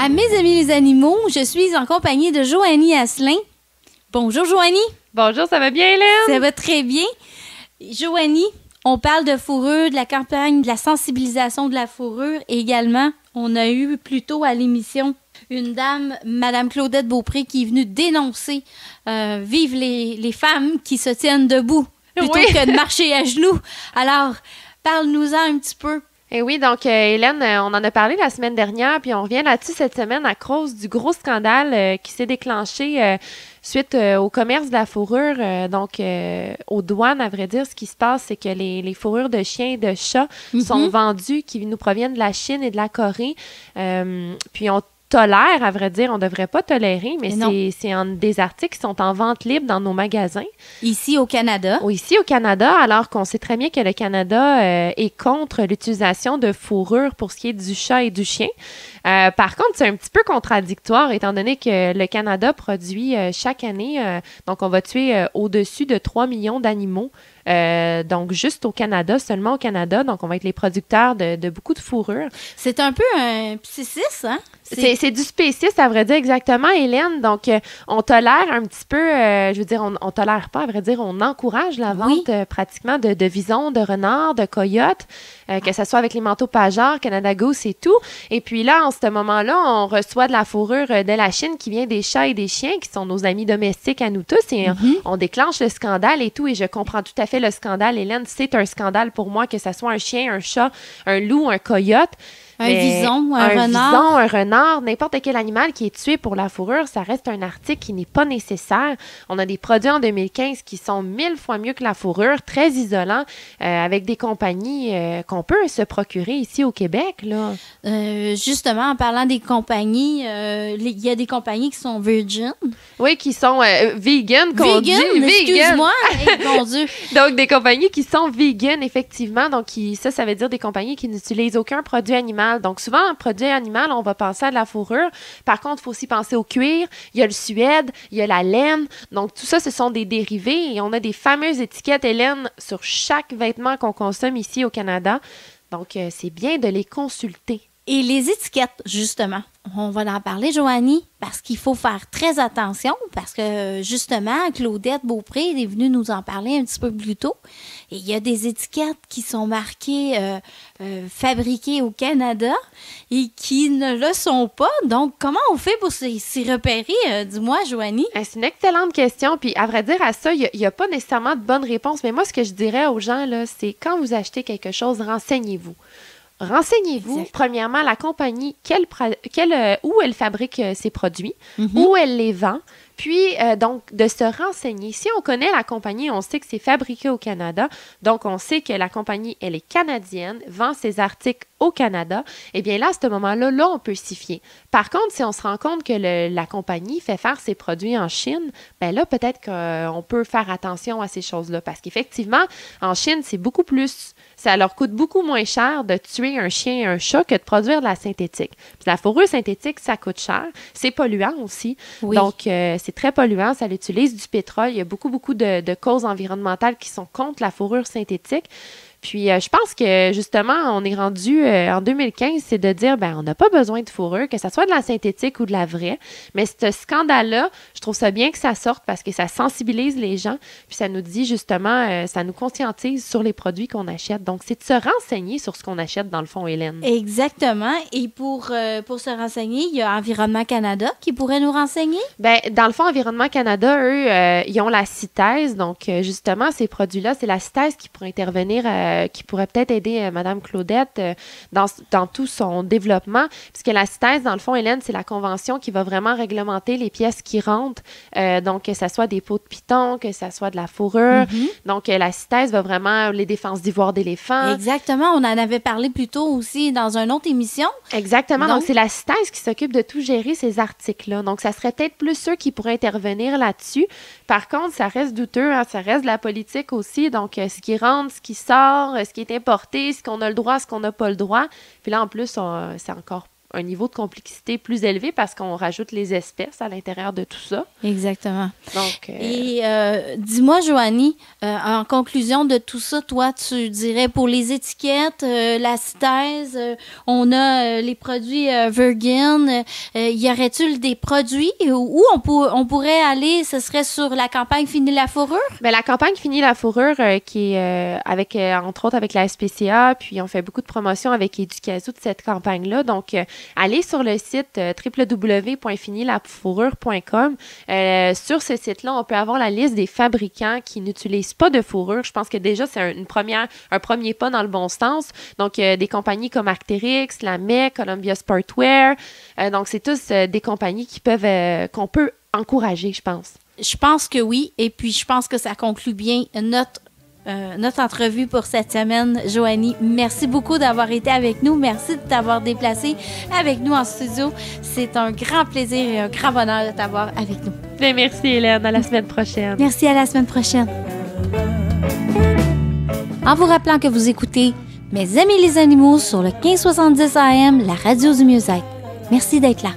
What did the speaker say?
Mes amis les animaux, je suis en compagnie de Joanie Asselin. Bonjour Joanie. Bonjour, ça va bien Hélène? Ça va très bien. Joanie, on parle de fourrure, de la campagne, de la sensibilisation de la fourrure. Et également, on a eu plus tôt à l'émission une dame, Madame Claudette Beaupré, qui est venue dénoncer vive les femmes qui se tiennent debout plutôt que de marcher à genoux. Alors, parle-nous-en un petit peu. Eh oui, donc Hélène, on en a parlé la semaine dernière, puis on revient là-dessus cette semaine à cause du gros scandale qui s'est déclenché suite au commerce de la fourrure, aux douanes, à vrai dire. Ce qui se passe, c'est que les fourrures de chiens et de chats sont vendues, qui nous proviennent de la Chine et de la Corée, puis on tolère, à vrai dire, on ne devrait pas tolérer, mais c'est des articles qui sont en vente libre dans nos magasins. Ici au Canada. Ici au Canada, alors qu'on sait très bien que le Canada est contre l'utilisation de fourrure pour ce qui est du chat et du chien. Par contre, c'est un petit peu contradictoire étant donné que le Canada produit chaque année, donc on va tuer au-dessus de 3 millions d'animaux. Donc, juste au Canada, seulement au Canada. Donc, on va être les producteurs de beaucoup de fourrures. C'est un peu un Psicis, hein? C'est du spécis, à vrai dire, exactement, Hélène. Donc, on tolère un petit peu, on tolère pas, à vrai dire, on encourage la vente pratiquement de visons, de renards, de coyotes, que ce soit avec les manteaux pageards, Canada Goose et tout. Et puis là, en ce moment-là, on reçoit de la fourrure de la Chine qui vient des chats et des chiens, qui sont nos amis domestiques à nous tous. Et on déclenche le scandale et tout. Et je comprends tout à fait le scandale, Hélène. C'est un scandale pour moi que ce soit un chien, un chat, un loup, un coyote. Un vison, un renard. Vison, un renard, n'importe quel animal qui est tué pour la fourrure, ça reste un article qui n'est pas nécessaire. On a des produits en 2015 qui sont 1000 fois mieux que la fourrure, très isolants, avec des compagnies qu'on peut se procurer ici au Québec, là. Justement, en parlant des compagnies, il y a des compagnies qui sont virgin. Oui, qui sont vegan, qu'on dit. Excuse-moi, mon Dieu. Donc, des compagnies qui sont vegan, effectivement. Donc, ça veut dire des compagnies qui n'utilisent aucun produit animal. Donc, souvent, en produit animal, on va penser à de la fourrure. Par contre, il faut aussi penser au cuir. Il y a le suède, il y a la laine. Donc, tout ça, ce sont des dérivés. Et on a des fameuses étiquettes, Hélène, sur chaque vêtement qu'on consomme ici au Canada. Donc, c'est bien de les consulter. Et les étiquettes, justement, on va en parler, Joanie, parce qu'il faut faire très attention, parce que, justement, Claudette Beaupré est venue nous en parler un petit peu plus tôt. Et il y a des étiquettes qui sont marquées fabriquées au Canada et qui ne le sont pas. Donc, comment on fait pour s'y repérer? Dis-moi, Joanie. C'est une excellente question. Puis, à vrai dire, à ça, il n'y a pas nécessairement de bonne réponse. Mais moi, ce que je dirais aux gens, là, c'est quand vous achetez quelque chose, renseignez-vous. Renseignez-vous, premièrement, la compagnie, où elle fabrique ses produits, où elle les vend, puis donc de se renseigner. Si on connaît la compagnie, on sait que c'est fabriqué au Canada, donc on sait que la compagnie, elle est canadienne, vend ses articles au Canada, eh bien là, à ce moment-là, là, on peut s'y fier. Par contre, si on se rend compte que la compagnie fait faire ses produits en Chine, bien là, peut-être qu'on peut faire attention à ces choses-là, parce qu'effectivement, en Chine, c'est beaucoup plus... Ça leur coûte beaucoup moins cher de tuer un chien et un chat que de produire de la synthétique. Puis la fourrure synthétique, ça coûte cher. C'est polluant aussi. Oui. Donc, c'est très polluant. Ça utilise du pétrole. Il y a beaucoup de causes environnementales qui sont contre la fourrure synthétique. Puis, je pense que, justement, on est rendu en 2015, c'est de dire, on n'a pas besoin de fourrure, que ça soit de la synthétique ou de la vraie. Mais ce scandale-là, je trouve ça bien que ça sorte parce que ça sensibilise les gens. Puis, ça nous dit, justement, ça nous conscientise sur les produits qu'on achète. Donc, c'est de se renseigner sur ce qu'on achète, dans le fond, Hélène. Exactement. Et pour se renseigner, il y a Environnement Canada qui pourrait nous renseigner? Bien, dans le fond, Environnement Canada, eux, ils ont la CITES. Donc, justement, ces produits-là, c'est la CITES qui pourrait intervenir qui pourrait peut-être aider Mme Claudette dans tout son développement. Puisque la CITES, dans le fond, Hélène, c'est la convention qui va vraiment réglementer les pièces qui rentrent. Donc, que ça soit des peaux de python, que ça soit de la fourrure. Donc, la CITES va vraiment les défenses d'ivoire d'éléphant. Exactement. On en avait parlé plus tôt aussi dans une autre émission. Exactement. Donc c'est la CITES qui s'occupe de tout gérer ces articles-là. Donc, ça serait peut-être plus ceux qui pourraient intervenir là-dessus. Par contre, ça reste douteux. Hein, ça reste de la politique aussi. Donc, ce qui rentre, ce qui sort, ce qui est importé, ce qu'on a le droit, ce qu'on n'a pas le droit. Puis là, en plus, c'est encore un niveau de complexité plus élevé parce qu'on rajoute les espèces à l'intérieur de tout ça. Exactement. Donc, Et dis-moi, Joanie, en conclusion de tout ça, toi, tu dirais pour les étiquettes, la CITES, on a les produits vegan, y aurait-il des produits où on pourrait aller, ce serait sur la campagne Fini la fourrure? Bien, la campagne Fini la fourrure, qui est avec, entre autres avec la SPCA, puis on fait beaucoup de promotions avec Éducazou de cette campagne-là. Donc, allez sur le site www.finilafourrure.com. Sur ce site-là, on peut avoir la liste des fabricants qui n'utilisent pas de fourrure. Je pense que déjà, c'est un premier pas dans le bon sens. Donc, des compagnies comme Arc'teryx, la MEC, Columbia Sportwear. Donc, c'est tous des compagnies qu'on peut encourager, je pense. Je pense que oui. Et puis, je pense que ça conclut bien notre entrevue pour cette semaine. Joanie, merci beaucoup d'avoir été avec nous. Merci de t'avoir déplacé avec nous en studio. C'est un grand plaisir et un grand bonheur de t'avoir avec nous. Bien, merci Hélène. À la semaine prochaine. Merci, à la semaine prochaine. En vous rappelant que vous écoutez Mes amis les animaux sur le 1570 AM, la radio du mieux-être. Merci d'être là.